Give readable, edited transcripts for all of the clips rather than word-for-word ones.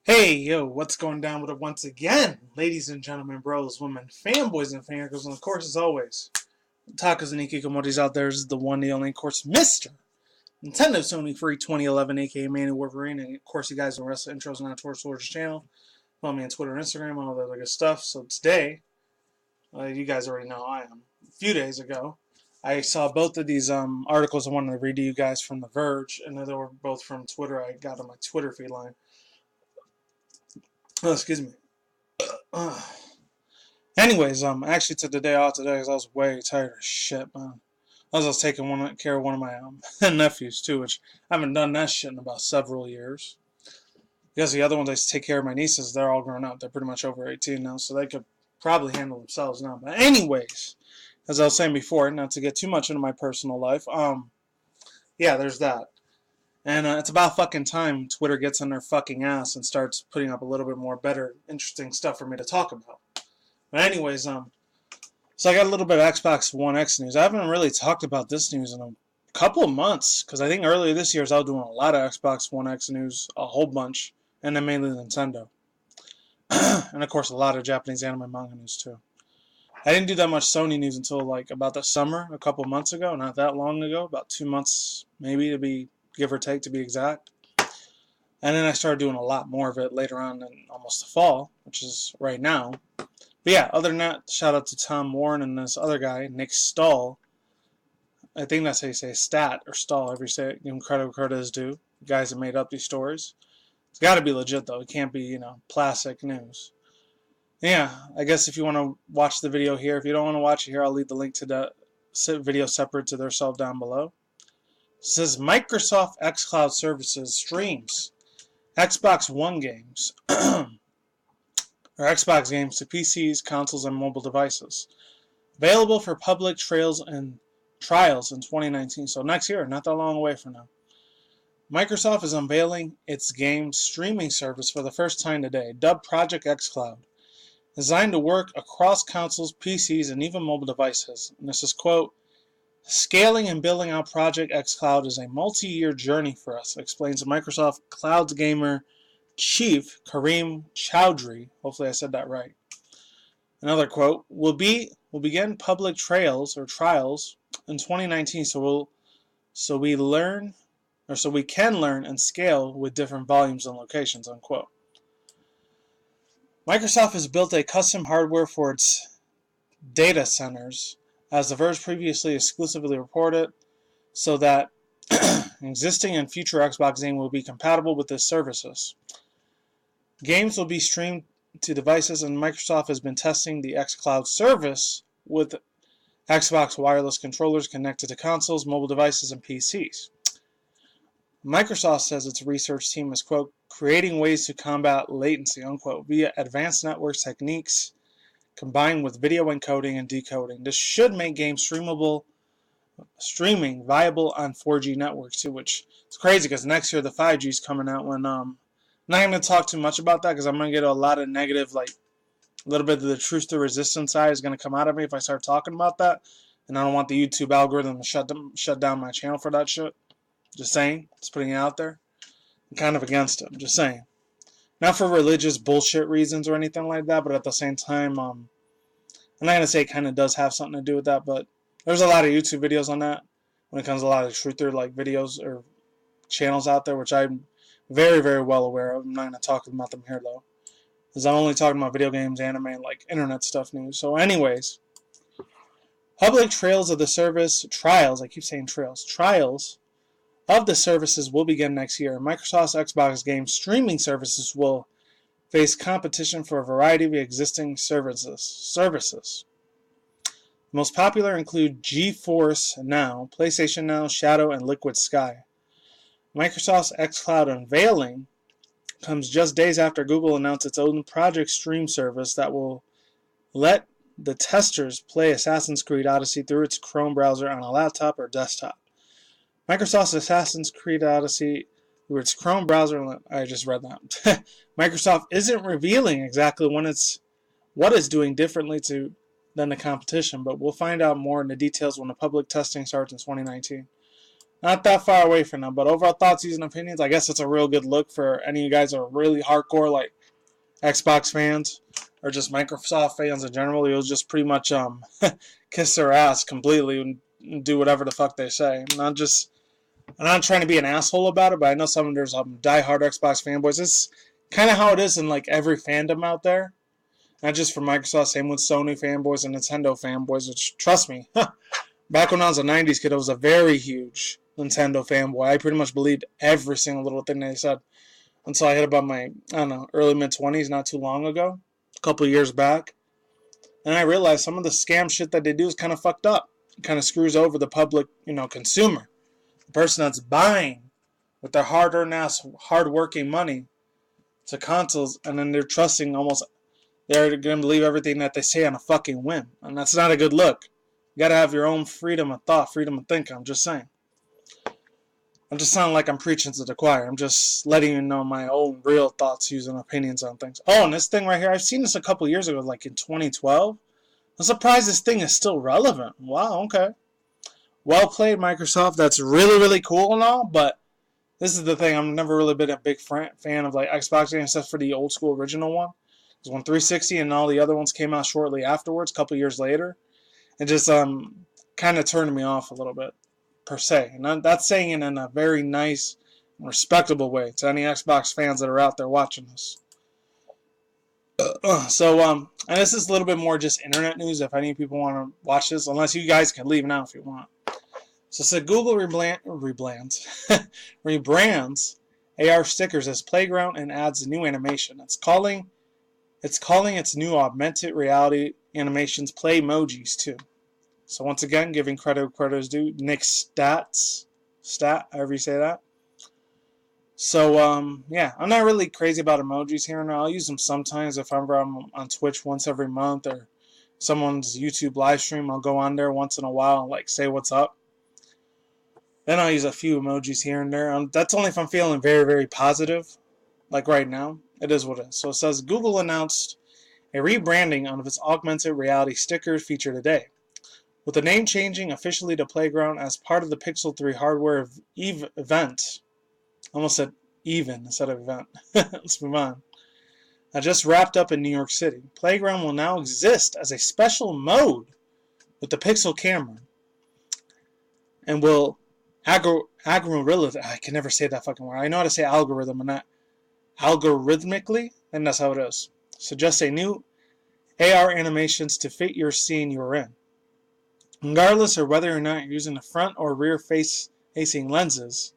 Hey, yo, what's going down with it once again? Ladies and gentlemen, bros, women, fanboys, and fangirls, and of course, as always, tacos and ikikomodis out there is the one, the only, of course, Mr. Nintendo Sony Free 2011, aka Manny Wolverine, and of course, you guys know the rest of the intros on our Towards Swords channel. Follow me on Twitter and Instagram, all that other good stuff. So today, you guys already know I am. A few days ago, I saw both of these articles I wanted to read to you guys from The Verge, and they were both from Twitter. I got on my Twitter feed line. Oh, excuse me. Anyways, I actually took the day off today because I was way tired of shit, man. I was taking care of one of my nephews too, which I haven't done that shit in about several years. Because the other ones I take care of my nieces, they're all grown up. They're pretty much over 18 now, so they could probably handle themselves now. But anyways, as I was saying before, not to get too much into my personal life, yeah, there's that. And it's about fucking time Twitter gets on their fucking ass and starts putting up a little bit more better, interesting stuff for me to talk about. But anyways, so I got a little bit of Xbox One X news. I haven't really talked about this news in a couple of months, because I think earlier this year I was doing a lot of Xbox One X news, a whole bunch, and then mainly Nintendo. And of course a lot of Japanese anime manga news too. I didn't do that much Sony news until like about the summer, a couple months ago, not that long ago, about 2 months maybe to be, give or take to be exact. And then I started doing a lot more of it later on in almost the fall, which is right now. But yeah, other than that, shout out to Tom Warren and this other guy, Nick Stahl. I think that's how you say stat or stall. Every say it, give him credit where credit is due. The guys that made up these stories. It's got to be legit though. It can't be, plastic news. Yeah, I guess if you want to watch the video here, if you don't want to watch it here, I'll leave the link to the video separate to their self down below. It says Microsoft XCloud services streams Xbox One games or Xbox games to PCs, consoles, and mobile devices. Available for public trials in 2019, so next year, not that long away from now. Microsoft is unveiling its game streaming service for the first time today, dubbed Project XCloud, designed to work across consoles, PCs, and even mobile devices. And this is, quote, scaling and building out Project XCloud is a multi-year journey for us, explains Microsoft Cloud Gamer Chief Kareem Chowdhury. Hopefully I said that right. Another quote, we'll begin public trials in 2019 so we can learn and scale with different volumes and locations, unquote. Microsoft has built a custom hardware for its data centers, as The Verge previously exclusively reported, so that existing and future Xbox games will be compatible with this services. Games will be streamed to devices, and Microsoft has been testing the xCloud service with Xbox wireless controllers connected to consoles, mobile devices, and PCs. Microsoft says its research team is, quote, creating ways to combat latency, unquote, via advanced network techniques combined with video encoding and decoding. This should make game streaming viable on 4G networks too, which is crazy because next year the 5G is coming out when I'm not going to talk too much about that because I'm going to get a lot of negative, like a little bit of the truth to resistance side is going to come out of me if I start talking about that, and I don't want the YouTube algorithm to shut down my channel for that shit. Just saying, just putting it out there. I'm kind of against it. I'm just saying, not for religious bullshit reasons or anything like that, but at the same time, I'm not going to say it kind of does have something to do with that, but there's a lot of YouTube videos on that when it comes to a lot of truther like videos or channels out there, which I'm very, very well aware of. I'm not going to talk about them here though, because I'm only talking about video games, anime, and like internet stuff news. So anyways, public trials of the service, trials of the services will begin next year. Microsoft's Xbox game streaming services will face competition for a variety of existing services. The most popular include GeForce Now, PlayStation Now, Shadow, and Liquid Sky. Microsoft's xCloud unveiling comes just days after Google announced its own Project Stream service that will let the testers play Assassin's Creed Odyssey through its Chrome browser on a laptop or desktop. Microsoft's Assassin's Creed Odyssey through its Chrome browser, I just read that. Microsoft isn't revealing exactly what it's doing differently than the competition, but we'll find out more in the details when the public testing starts in 2019. not that far away from them. But overall thoughts, views, and opinions, I guess it's a real good look for any of you guys who are really hardcore, like Xbox fans or just Microsoft fans in general. You'll just pretty much kiss their ass completely and do whatever the fuck they say. I'm not trying to be an asshole about it, but I know there's diehard Xbox fanboys. It's kind of how it is in like every fandom out there. Not just for Microsoft, same with Sony fanboys and Nintendo fanboys, which, trust me, back when I was a 90s kid, I was a very huge Nintendo fanboy. I pretty much believed every single little thing they said until I hit about my, I don't know, early mid-20s not too long ago, a couple of years back. And I realized some of the scam shit that they do is kind of fucked up. It kind of screws over the public, consumer. The person that's buying with their hard-earned ass, hard-working money to consoles, and then they're trusting they're going to believe everything that they say on a fucking whim. And that's not a good look. You got to have your own freedom of thought, freedom of thinking. I'm just saying. I'm just sounding like I'm preaching to the choir. I'm just letting you know my own real thoughts, views, and opinions on things. Oh, and this thing right here, I've seen this a couple years ago, like in 2012. I'm surprised this thing is still relevant. Wow, okay. Well played, Microsoft. That's really, really cool and all, but this is the thing. I've never really been a big fan of like Xbox games except for the old school original one. Because when 360 and all the other ones came out shortly afterwards, a couple years later, it just kind of turned me off a little bit, per se. And that's saying it in a very nice, respectable way to any Xbox fans that are out there watching this. And this is a little bit more just internet news if any people want to watch this, unless you guys can leave now if you want. So it said Google rebrands AR stickers as Playground and adds new animation. It's calling its new augmented reality animations Playmojis too. So once again, giving credit where credit is due. Nick however you say that. So yeah, I'm not really crazy about emojis here and there. I'll use them sometimes if I'm on Twitch once every month or someone's YouTube live stream. I'll go on there once in a while and like say what's up. Then I'll use a few emojis here and there. That's only if I'm feeling very, very positive. Like right now, it is what it is. So it says Google announced a rebranding of its augmented reality stickers feature today, with the name changing officially to Playground as part of the Pixel 3 hardware event. I almost said even instead of event. Let's move on. Just wrapped up in New York City. Playground will now exist as a special mode with the Pixel camera, and will I can never say that fucking word. I know how to say algorithm and not algorithmically, and that's how it is. Suggest a new AR animations to fit your scene you're in. Regardless of whether or not you're using the front or rear facing lenses.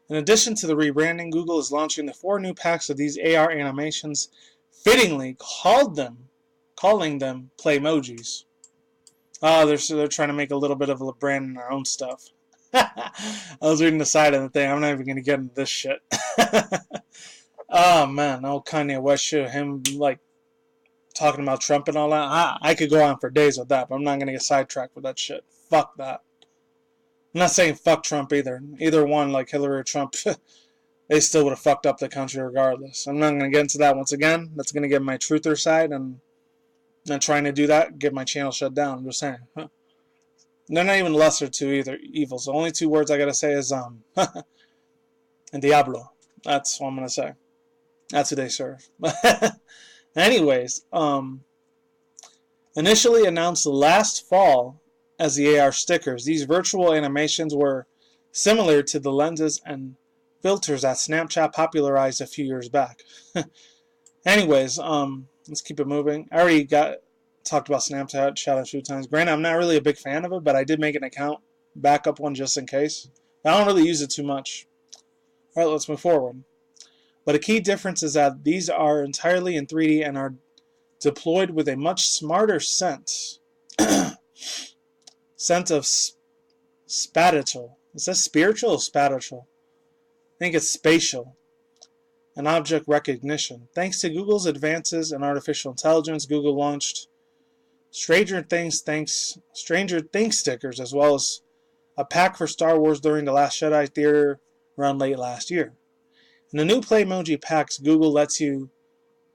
In addition to the rebranding, Google is launching the 4 new packs of these AR animations, fittingly calling them Playmojis. They're trying to make a little bit of a brand in their own stuff. I was reading the side of the thing. I'm not even going to get into this shit. Oh, man. Old Kanye West shit. Him, like, talking about Trump and all that. I could go on for days with that, but I'm not going to get sidetracked with that shit. Fuck that. I'm not saying fuck Trump either. Either one, like Hillary or Trump, they still would have fucked up the country regardless. I'm not going to get into that once again. That's going to get my truther side, and not trying to do that, get my channel shut down. I'm just saying. They're not even lesser to either evils. The only 2 words I gotta say is and Diablo. That's what I'm gonna say. That's who they serve. Anyways, initially announced last fall as the AR stickers, these virtual animations were similar to the lenses and filters that Snapchat popularized a few years back. Anyways, let's keep it moving. I already talked about Snapchat a few times. Granted, I'm not really a big fan of it, but I did make an account, backup one just in case. I don't really use it too much. Alright, let's move forward. But a key difference is that these are entirely in 3D and are deployed with a much smarter sense of spatial. Is that spiritual or spatial? I think it's spatial. And object recognition. Thanks to Google's advances in artificial intelligence, Google launched Stranger Things stickers, as well as a pack for Star Wars during the Last Jedi theater run late last year. In the new Playmoji packs, Google lets you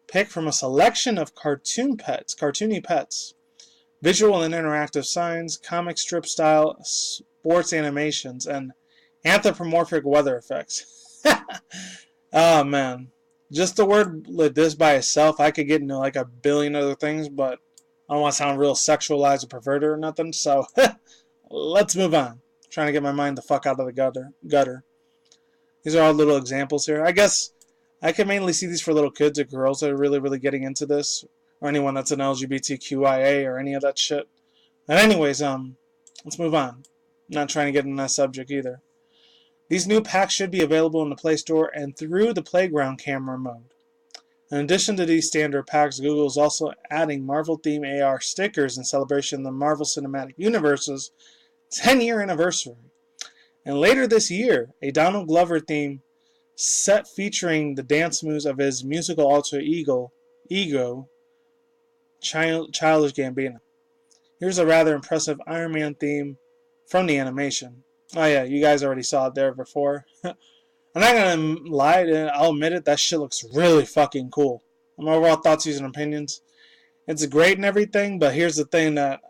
pick from a selection of cartoony pets, visual and interactive signs, comic strip style sports animations, and Anthropomorphic weather effects. Oh, man. Just the word like this by itself, I could get into like a billion other things, but I don't want to sound real sexualized or perverted or nothing, so let's move on. I'm trying to get my mind the fuck out of the gutter. These are all little examples here. I guess I can mainly see these for little kids or girls that are really, really getting into this, or anyone that's an LGBTQIA or any of that shit. And anyways, let's move on. I'm not trying to get in that subject either. These new packs should be available in the Play Store and through the Playground camera mode. In addition to these standard packs, Google is also adding Marvel-themed AR stickers in celebration of the Marvel Cinematic Universe's 10-year anniversary. And later this year, a Donald Glover theme set featuring the dance moves of his musical alter ego, Childish Gambino. Here's a rather impressive Iron Man theme from the animation. Oh yeah, you guys already saw it there before. I'm not gonna lie, I'll admit it, that shit looks really fucking cool. My overall thoughts, views, and opinions. It's great and everything, but here's the thing that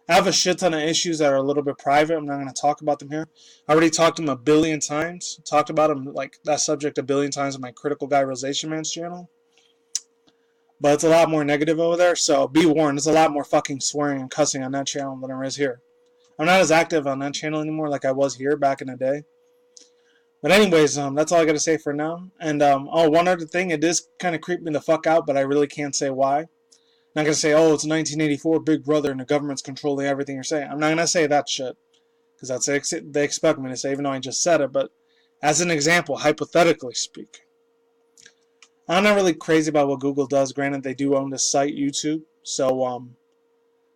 I have a shit ton of issues that are a little bit private. I'm not going to talk about them here. I already talked to them a billion times. Talked about them, like, that subject a billion times on my Critical Guy Realization Man's channel. But it's a lot more negative over there, so be warned. There's a lot more fucking swearing and cussing on that channel than there is here. I'm not as active on that channel anymore like I was here back in the day. But anyways, that's all I got to say for now. And, one other thing. It does kind of creep me the fuck out, but I really can't say why. I'm not going to say, oh, it's 1984, Big Brother, and the government's controlling everything you're saying. I'm not going to say that shit, because that's what they expect me to say, even though I just said it. But as an example, hypothetically speaking, I'm not really crazy about what Google does. Granted, they do own this site, YouTube. So,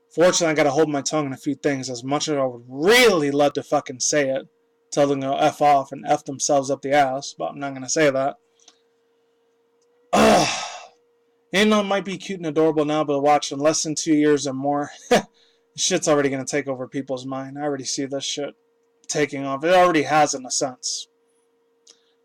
fortunately, I got to hold my tongue on a few things. As much as I would really love to fucking say it, tell them to go F off and F themselves up the ass, but I'm not going to say that. Ugh. It might be cute and adorable now, but watch in less than 2 years or more, shit's already going to take over people's mind. I already see this shit taking off. It already has in a sense.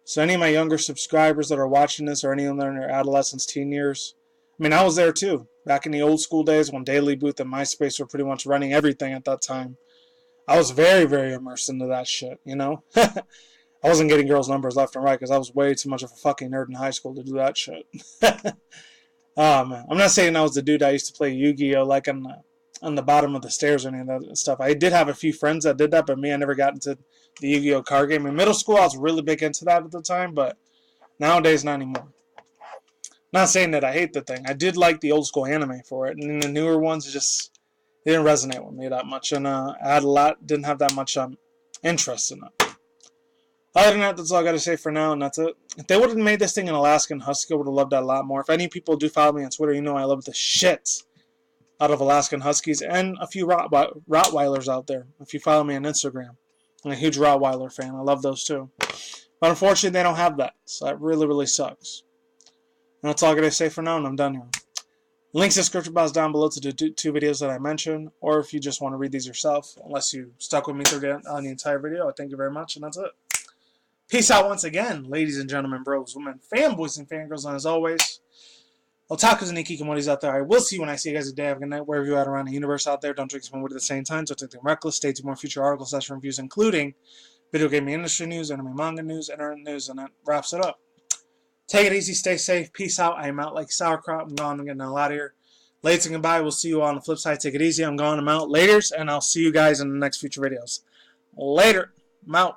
So any of my younger subscribers that are watching this, or any of them in their adolescence, teen years, I mean, I was there too. Back in the old school days when Daily Booth and MySpace were pretty much running everything at that time. I was very, very immersed into that shit, you know? I wasn't getting girls' numbers left and right because I was way too much of a fucking nerd in high school to do that shit. Oh, man. I'm not saying I was the dude I used to play Yu-Gi-Oh! Like on the bottom of the stairs or any of that stuff. I did have a few friends that did that, but me, I never got into the Yu-Gi-Oh! Card game. In middle school, I was really big into that at the time, but nowadays, not anymore. Not saying that I hate the thing. I did like the old school anime for it, and the newer ones just didn't resonate with me that much, and I didn't have that much interest in it. Other than that, that's all I got to say for now, and that's it. If they would have made this thing an Alaskan Husky, I would have loved that a lot more. If any people do follow me on Twitter, you know I love the shit out of Alaskan Huskies and a few Rottweilers out there. If you follow me on Instagram, I'm a huge Rottweiler fan. I love those too. But unfortunately, they don't have that, so that really, really sucks. And that's all I got to say for now, and I'm done here. Links in the description box down below to the two videos that I mentioned, or if you just want to read these yourself, unless you stuck with me through the entire video, I thank you very much, and that's it. Peace out once again, ladies and gentlemen, bros, women, fanboys, and fangirls, and as always, otakus and ikikomoris out there, I will see you when I see you guys today. Have a good night, wherever you're at around the universe out there. Don't drink some wood at the same time, so take them reckless. Stay tuned for more future articles, reviews, including video gaming industry news, anime manga news, internet news, and that wraps it up. Take it easy, stay safe, peace out. I am out like sauerkraut. I'm gone, I'm getting the hell out of here. Ladies and goodbye, we'll see you on the flip side. Take it easy, I'm gone, I'm out. Laters, and I'll see you guys in the next future videos. Later, I'm out.